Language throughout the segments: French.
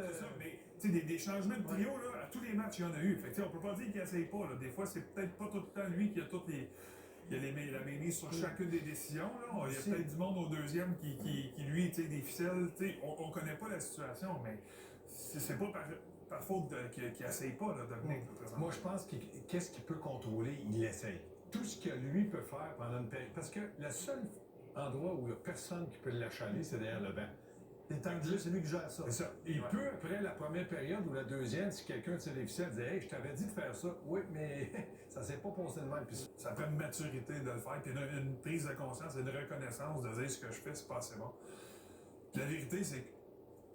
c'est ça, mais tu sais, des changements de trio, là, à tous les matchs, il y en a eu. Fait que, on peut pas dire qu'il n'essaye pas. Là. Des fois, c'est peut-être pas tout le temps lui qui a toutes les. Il y a la mainmise sur chacune des décisions. Là. Il y a peut-être du monde au deuxième qui lui, tu sais, des ficelles. Tu sais, on connaît pas la situation, mais c'est pas par faute qu'il n'essaye pas, là, Dominique. Moi, je pense qu'est-ce qu'il peut contrôler, il l'essaye. Tout ce que lui peut faire pendant une période. Parce que le seul endroit où il n'y a personne qui peut l'achaler, c'est derrière le banc. Les temps de jeu, c'est lui qui gère ça. C'est ça. Il peut, après la première période ou la deuxième, si quelqu'un de ses ficelles disait « Hey, je t'avais dit de faire ça. » Oui, mais ça s'est pas passé de même. Puis ça prend une maturité de le faire, puis une prise de conscience et une reconnaissance de dire ce que je fais, c'est pas assez bon. Puis la vérité, c'est que,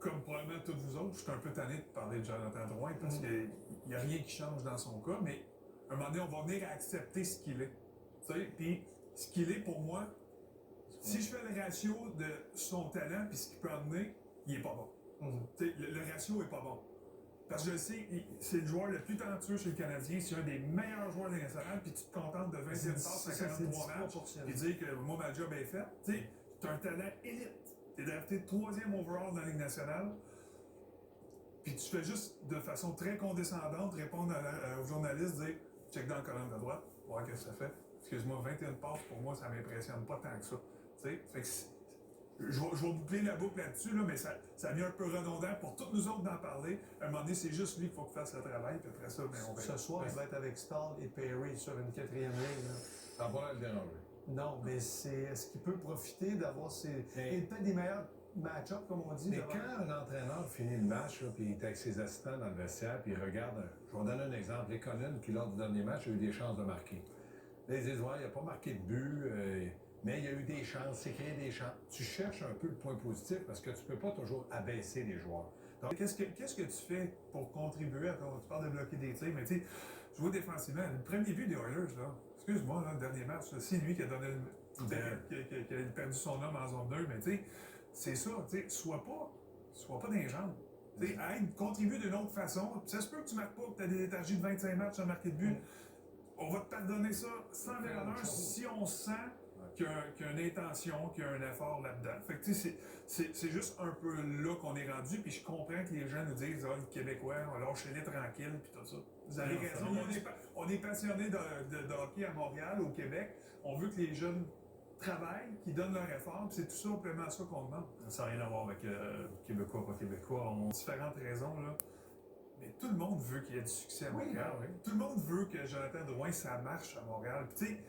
comme probablement tous vous autres, je suis un peu tanné de parler de Jonathan Drouin parce qu'il n'y a rien qui change dans son cas, mais à un moment donné, on va venir à accepter ce qu'il est. Tu sais, puis ce qu'il est pour moi, si je fais le ratio de son talent puis ce qu'il peut amener, il est pas bon. Le ratio est pas bon. Parce que je sais, c'est le joueur le plus talentueux chez le Canadien, c'est un des meilleurs joueurs de la nationale, puis tu te contentes de 21 passes à 43 matchs, puis dire que moi, ma job est faite. Tu sais, tu as un talent élite. Tu es drafté 3e overall dans la Ligue nationale, puis tu fais juste de façon très condescendante répondre aux journalistes, dire check dans le colonne de droite, voir qu'est-ce que ça fait. Excuse-moi, 21 passes, pour moi, ça m'impressionne pas tant que ça. Tu sais, fait que je vais boucler la boucle là-dessus, là, mais ça devient un peu redondant pour tous nous autres d'en parler. À un moment donné, c'est juste lui qu'il faut qu'il fasse le travail, puis après ça, on verra. Ce soir, il va être avec Stahl et Perry sur une 4e ligne. Là. ça va pas le déranger. Non, mais est-ce qu'il peut profiter d'avoir et peut-être des meilleurs match-ups, comme on dit? Mais quand un entraîneur finit le match, là, puis il est avec ses assistants dans le vestiaire, puis il regarde, je vais donner un exemple, les Conan, qui lors du dernier match, a eu des chances de marquer. Là, ils disent, ouais, il n'a pas marqué de but, mais il y a eu des chances, c'est créé des chances. Tu cherches un peu le point positif parce que tu peux pas toujours abaisser les joueurs. Donc, qu'est-ce que tu fais pour contribuer à ton. Tu parles de bloquer des tirs, mais tu sais, jouer défensivement. Le premier but des Oilers, là, excuse-moi, là, le dernier match, c'est lui qui a donné qui a perdu son homme en zone 2, mais tu sais, c'est ça, tu sais, sois pas dans les jambes. Tu sais, aide, contribue d'une autre façon. Puis ça se peut que tu marques pas, que tu as des léthargies de 25 matchs sans marquer de but. On va te pardonner ça sans déshonneur si on sent qu'il y a une intention, qu'il y a un effort là-dedans. Fait que tu sais, c'est juste un peu là qu'on est rendu, puis je comprends que les gens nous disent « Ah, le Québécois, on lâche-les tranquille », puis tout ça. Vous avez raison, on est passionnés de hockey à Montréal, au Québec. On veut que les jeunes travaillent, qu'ils donnent leur effort, puis c'est tout simplement ça qu'on demande. Ça n'a rien à voir avec Québécois, pas Québécois. On a différentes raisons, là. Mais tout le monde veut qu'il y ait du succès à Montréal. Oui. Tout le monde veut que Jonathan Drouin, ça marche à Montréal. Puis tu sais,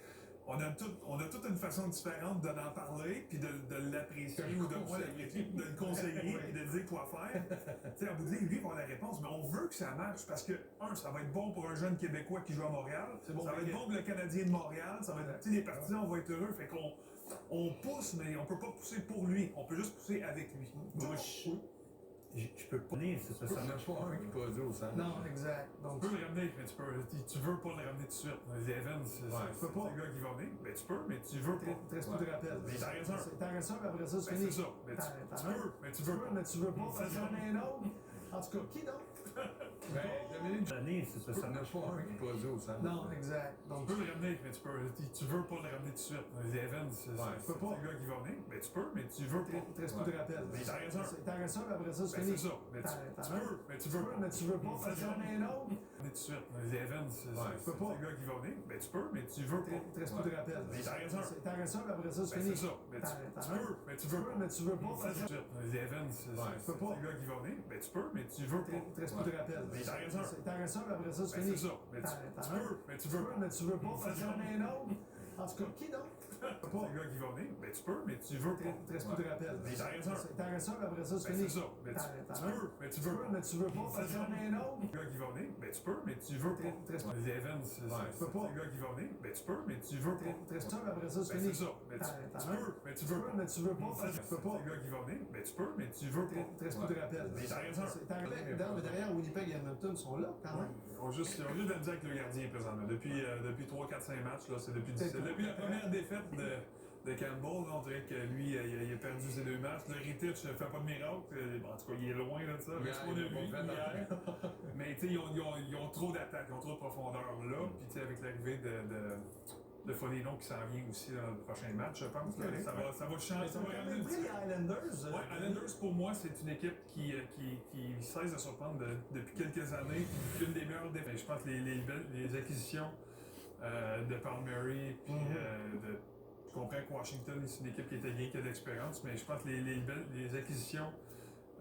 on a toute une façon différente d'en parler, puis de l'apprécier ou de le conseiller, puis de dire quoi faire. Tu sais, à bout de ligne, lui, il va avoir la réponse, mais on veut que ça marche parce que, ça va être bon pour un jeune Québécois qui joue à Montréal, bon, ça va être bon pour le Canadien de Montréal, ça va être, tu sais, les partisans vont être heureux. Fait qu'on pousse, mais on peut pas pousser pour lui, on peut juste pousser avec lui. Moi, je peux pas venir, c'est ça. Ça marche pas un qui peut dire au centre. Non, exact. Donc, tu peux le ramener, mais tu veux pas le ramener tout de suite. Les Evans, c'est le gars qui va venir. Ben, tu peux, mais tu veux pas. Il te reste plus de rappel. Mais t'en restes un. T'en restes un, puis après ça, c'est fini. C'est ça. Mais tu peux, mais tu veux pas. Mais tu veux pas, parce qu'il y en a un autre. En tout cas, qui donc? Ben, Dominique, L'année, c'est ça. ça marche pas un qui peut dire au centre. Non, exact. Donc, tu peux le ramener, mais tu veux pas le ramener tout de suite. Les Evans, c'est le gars qui va venir. Ben, tu peux, mais tu veux pas. Il te reste plus de rappel. Mais t'en restes un. T'en restes un, puis après ça, c'est fini. C'est ça. Mais tu peux, mais tu veux pas. Mais tu veux pas, parce qu'il y en a un autre. Tout de suite. Les Evans, c'est le gars qui va venir. Ben, tu peux, mais tu veux pas. Il te reste plus de rappel. Mais t'en restes un. T'en restes un, puis après ça, c'est fini. C'est ça. Mais tu peux, mais tu veux pas. Mais tu veux pas, parce que les Evans, c'est le gars qui va venir. Ben, tu peux, mais tu veux pas. il te reste plus de rappel. Mais t'en restes un. T'en restes un, puis après ça, c'est fini. C'est ça. Mais tu peux, mais tu veux pas. Mais tu veux pas, parce qu'il y en a un autre. En tout cas, qui donc? C'est le gars qui va venir. Ben, tu peux, mais tu veux pas. Il te reste plus de rappel. Mais t'en restes un. T'en restes un, puis après ça, c'est fini. C'est ça. Mais tu peux, mais tu veux pas. Mais tu veux pas, parce qu'il y en a un autre. Le gars qui va venir. Ben, tu peux, mais tu veux pas. Il te reste Les Evans, c'est le gars qui va venir. Ben, tu peux, mais tu veux pas. Il te reste un, puis après ça, c'est fini. C'est ça. Mais tu peux, mais tu veux pas. Mais tu veux pas, parce que tu peux pas. Le gars qui va venir. Ben, tu peux, mais tu veux pas. Il te reste plus de rappel. Mais t'en restes un. Mais derrière, Winnipeg et Edmonton sont là, quand même. Ils ont juste de le dire avec le gardien présentement. Depuis 3, 4, 5 matchs, là, c'est depuis la première défaite de Campbell, là, on dirait que lui, il a perdu ses 2 matchs. Le Rittich ne fait pas de miracle. En tout cas, il est loin là, de ça. Mais on a vu hier. Mais ils ont trop d'attaques, ils ont trop de profondeur là. Puis avec l'arrivée de Foligno qui s'en vient aussi dans le prochain match, je pense. Ok. Ça va changer. Ça va ramener une Après, les Highlanders. Ouais, Islanders, pour moi, c'est une équipe qui cesse de surprendre depuis quelques années. Une des meilleures défenses. Je pense que les acquisitions de Palmieri, puis je comprends que Washington, c'est une équipe qui était bien, qui a de l'expérience, mais je pense que les acquisitions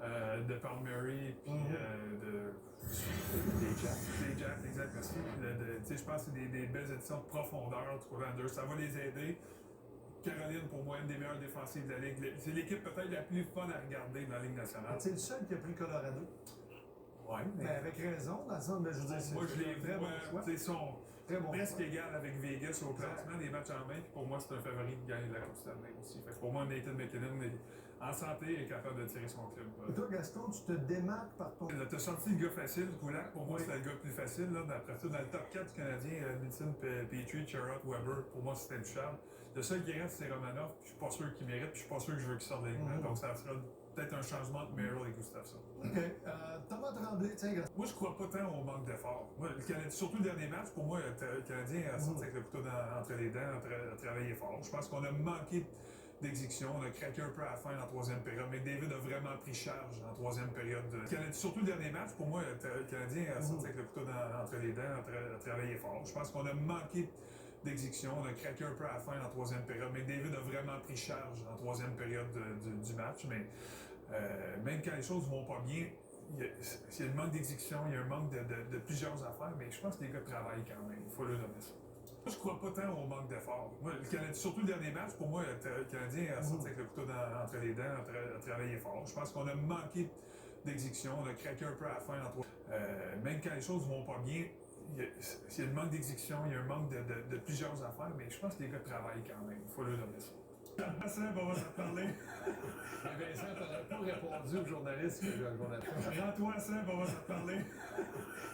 de Palmieri, puis des Jacks, exact, merci. Je pense que c'est des belles additions de profondeur du Islanders. Ça va les aider. Caroline, pour moi, une des meilleures défensives de la Ligue. C'est l'équipe peut-être la plus fun à regarder dans la Ligue nationale. C'est le seul qui a pris Colorado. Ouais, Mais avec raison, dans le sens, mais je veux dire, c'est moi, je les très bon choix. Ils sont Très bon presque choix. égal avec Vegas au classement des matchs en main. Puis pour moi, c'est un favori de gagner la Coupe Stanley aussi. Fait que pour moi, Nathan McKinnon, en santé, est capable de tirer son club. Et toi, Gaston, tu te démarques par ton. T'as sorti le gars facile, Goulet. Pour moi, c'était le gars le plus facile. Là. Après ça, dans le top 4 du Canadien, Edmondson, Petrie, Sherrod, Weber, pour moi, c'était intouchable. Le seul qui reste, c'est Romanov. Puis je suis pas sûr qu'il mérite. Puis je suis pas sûr que je veux qu'il sorte de l'équipe. Donc ça sera peut-être un changement de Merrill et Gustafsson. OK. Thomas Tremblay, tiens, Gaston. Moi, je crois pas tant au manque d'efforts. Surtout le dernier match, pour moi, le Canadien a sorti avec le couteau entre les dents, a travaillé fort. Je pense qu'on a manqué d'exécution, on a craqué un peu à la fin en troisième période. McDavid a vraiment pris charge en troisième période. Surtout le dernier match, pour moi, le Canadien a sorti avec le couteau entre les dents, a travaillé fort. Je pense qu'on a manqué d'exécution, on a craqué un peu à la fin en troisième période. McDavid a vraiment pris charge en troisième période du match, mais même quand les choses vont pas bien, il y a un manque d'exécution, il y a un manque de plusieurs affaires, mais je pense que les gars travaillent quand même, il faut le nommer ça. Moi, je crois pas tant au manque d'efforts. Surtout le dernier match, pour moi, le Canadien a sorti avec le couteau entre les dents, a travaillé fort. Je pense qu'on a manqué d'exécution, on a craqué un peu à la fin en même quand les choses vont pas bien, il y a un manque d'exécution, il y a un manque de plusieurs affaires, mais je pense que les gars travaillent quand même, il faut le nommer ça. Vincent, on va s'en parler. Vincent, t'aurais pas répondu aux journalistes qu'on attend. Rends-toi simple, on va s'en parler.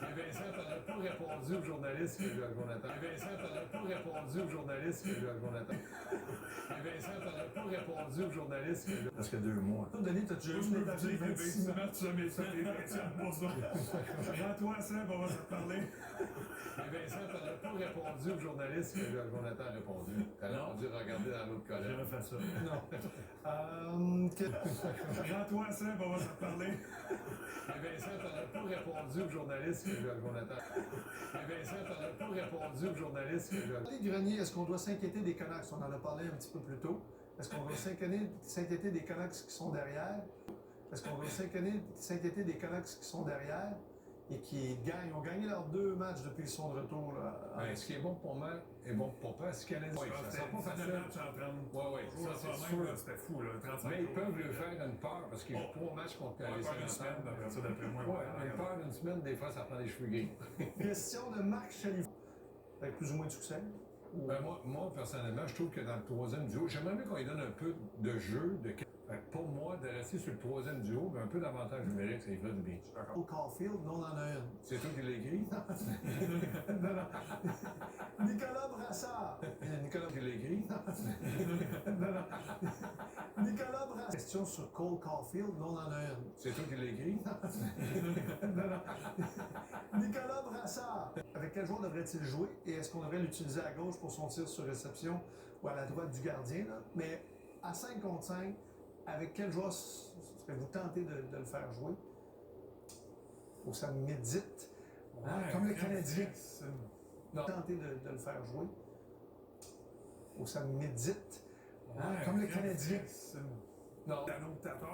Vincent, t'aurais pas répondu aux journalistes qu'on attend. Vincent, t'aurais pas répondu aux journalistes qu'on attend. Vincent, t'aurais pas répondu aux journalistes Parce que 2 mois. Denis, t'as-tu Je juste peux les vous dire que bâtiments? tu jamais ça m'impressionne pour ça. Rends-toi simple, on va s'en parler. Vincent, t'aurais pas répondu aux journalistes qu'on attend répondu. T'aurais dû regarder dans l'autre J'ai colonne. jamais fait ça. Non. Rends-toi simple, on va s'en parler. Vincent, t'aurais pas répondu aux journalistes qu'on attend. Vincent, t'aurais pas répondu aux journalistes Les Grenier, est-ce qu'on doit s'inquiéter des Canucks? On en a parlé un petit peu plus tôt. Est-ce qu'on doit s'inquiéter des Canucks qui sont derrière? Est-ce qu'on doit s'inquiéter des Canucks qui sont derrière et qui gagnent? Ils ont gagné leurs 2 matchs depuis qu'ils sont de retour. Là. Ben, ce qui est bon pour moi est bon pour pas. Ce Canadien, ça sera pas facile. C'était fou, là, 35 Mais ils jours. peuvent lui faire une peur parce qu'ils jouent 3 matchs contre On va les faire une semaine, après ça, d'après moi. Ouais, une peur d'une semaine, des fois, ça prend des cheveux gris. Question de Marc Chalifou. Avec plus ou moins de succès. Ben, moi, personnellement, je trouve que dans le troisième duo, j'aimerais bien qu'on lui donne un peu de jeu. Fait que pour moi, de rester sur le troisième duo, mais un peu d'avantage numérique, ça y fait du bien. Au Caulfield, non, on en a une. C'est toi qui l'as écrit? Non, non. Nicolas Brassard. Nicolas qui l'a écrit? Non, non. Nicolas Brassard. Question sur Cole Caulfield, non, on en a une. C'est toi qui l'as écrit? Non, non. Nicolas Brassard. Avec quel joueur devrait-il jouer et est-ce qu'on devrait l'utiliser à gauche pour son tir sur réception ou à la droite du gardien? Là? Mais à 5 contre 5, avec quel joueur serez-vous tenté de le faire jouer? Faut que ça médite. Comme le Canadien. Non. Tenté de le faire jouer. Faut que ça médite. Comme le Canadien. Non.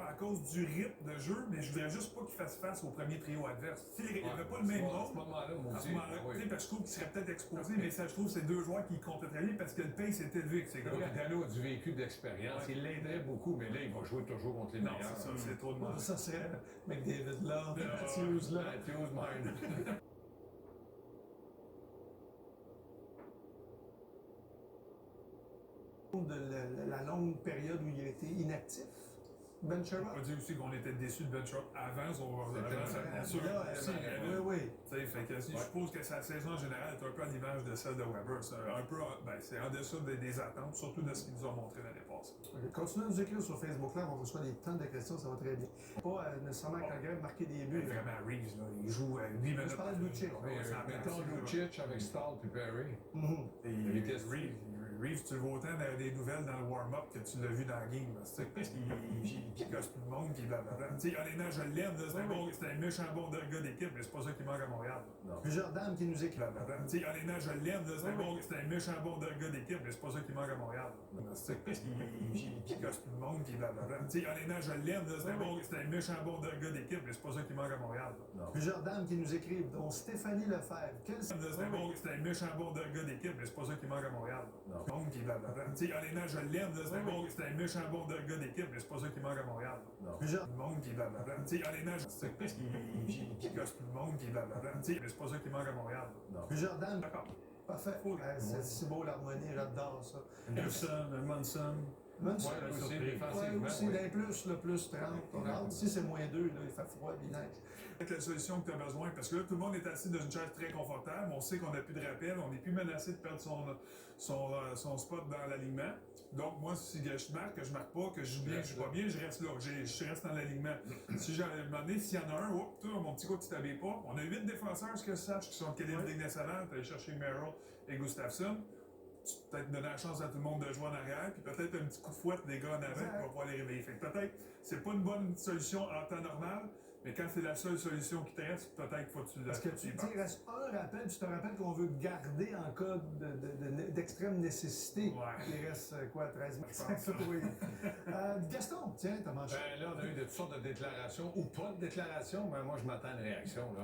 À cause du rythme de jeu, mais je voudrais juste pas qu'il fasse face au premier trio adverse. Il n'avait pas le même À ce rôle. moment-là, moi À ce aussi. moment-là, Oui. parce que je trouve qu'il serait peut-être exposé, mais ça, je trouve que c'est 2 joueurs qui compléteraient bien parce que le pace est élevé avec ces gars. Dano a du vécu d'expérience. Il l'aiderait beaucoup, mais là, il va jouer toujours contre les Non, meilleurs. c'est ça, c'est trop de monde. Ça serait McDavid là, Matthews là. Matthews, mine. De la longue période où il a été inactif. Ben On Sherrod. peut dire aussi qu'on était déçus de Ben Sherrod avant sa blessure. Là, Aussi, oui, oui. tu sais, fait que je suppose que sa saison en général est un peu à l'image de celle de Weber. C'est un peu, c'est en dessous des attentes, surtout de ce qu'ils nous ont montré l'année passée. Continuez à nous écrire sur Facebook Live, on reçoit des tonnes de questions, ça va très bien. Pas nécessairement avec la grève marquer des buts. vraiment Reeves. Là. Il joue 8 minutes. Je parlais de Lucic. Mettons Lucic avec Stall puis Perry. Et vitesse. Reeves, tu le vois autant dans des nouvelles dans le warm-up que tu l'as vu dans la game. Parce qu'il gosse tout le monde, puis blablabla. Tu sais, honnêtement, je l'aime, là, c'est un méchant bon gars d'équipe, mais c'est pas ça qui manque à Montréal. Non. Plusieurs dames qui nous écrivent. Blablabla. Tu sais, honnêtement, je l'aime, là, c'est un méchant bon gars d'équipe, mais c'est pas ça qui manque à Montréal. Qu'il gosse tout le monde, puis blablabla. Tu sais, honnêtement, je l'aime, là, c'est un méchant bon gars d'équipe, mais c'est pas ça qui manque à Montréal. Non. Plusieurs dames qui nous écrivent, dont Stéphanie Lefebvre. C'est un méchant bon gars d'équipe, mais c'est pas ça qui manque à Montréal. Non. Monde qui blablabla. Tu sais, honnêtement, je l'aime, là, c'est un méchant bon gars d'équipe, mais c'est pas ça qui manque à Montréal. Non. Plusieurs. Le monde qui blablabla. Tu sais, honnêtement, qui gosse tout le monde, qui blablabla. Tu sais, mais c'est pas ça qui manque à Montréal. Non. Plusieurs dames. D'accord. Parfait. Cool. C'est si beau l'harmonie, j'adore ça. Anderson, Munson. Même Ouais, si. là aussi, surpris. défensivement. Ouais, aussi, oui. les plus, le plus 30. On regarde, si c'est -2, là, il fait froid, il neige. Avec la solution que tu as besoin, parce que là, tout le monde est assis dans une chaise très confortable, on sait qu'on n'a plus de rappel, on n'est plus menacé de perdre son spot dans l'alignement. Donc, moi, si je marque, que je marque pas, que je joue bien, que je joue pas bien, je reste là, je reste dans l'alignement. Si j'ai demandé s'il y en a un, oh, toi, mon petit gars, tu t'habilles pas. On a 8 défenseurs, ce que je sache, qui sont de qualité de Ligue nationale. Tu allé chercher Merrill et Gustafsson. Tu peux peut-être donner la chance à tout le monde de jouer en arrière, puis peut-être un petit coup de fouette des gars en avant qui va pouvoir les réveiller. Fait que peut-être, c'est pas une bonne solution en temps normal, mais quand c'est la seule solution qui te reste, peut-être qu'il faut que tu Parce que tu sais, il reste un rappel, tu te rappelles qu'on veut garder en cas d'extrême nécessité. Ouais. Il reste quoi, 13 matchs? Oui. Gaston, tiens, t'as mangé. Ben là, on a eu de toutes sortes de déclarations, ou pas de déclarations, mais moi, je m'attends à une réaction. Là.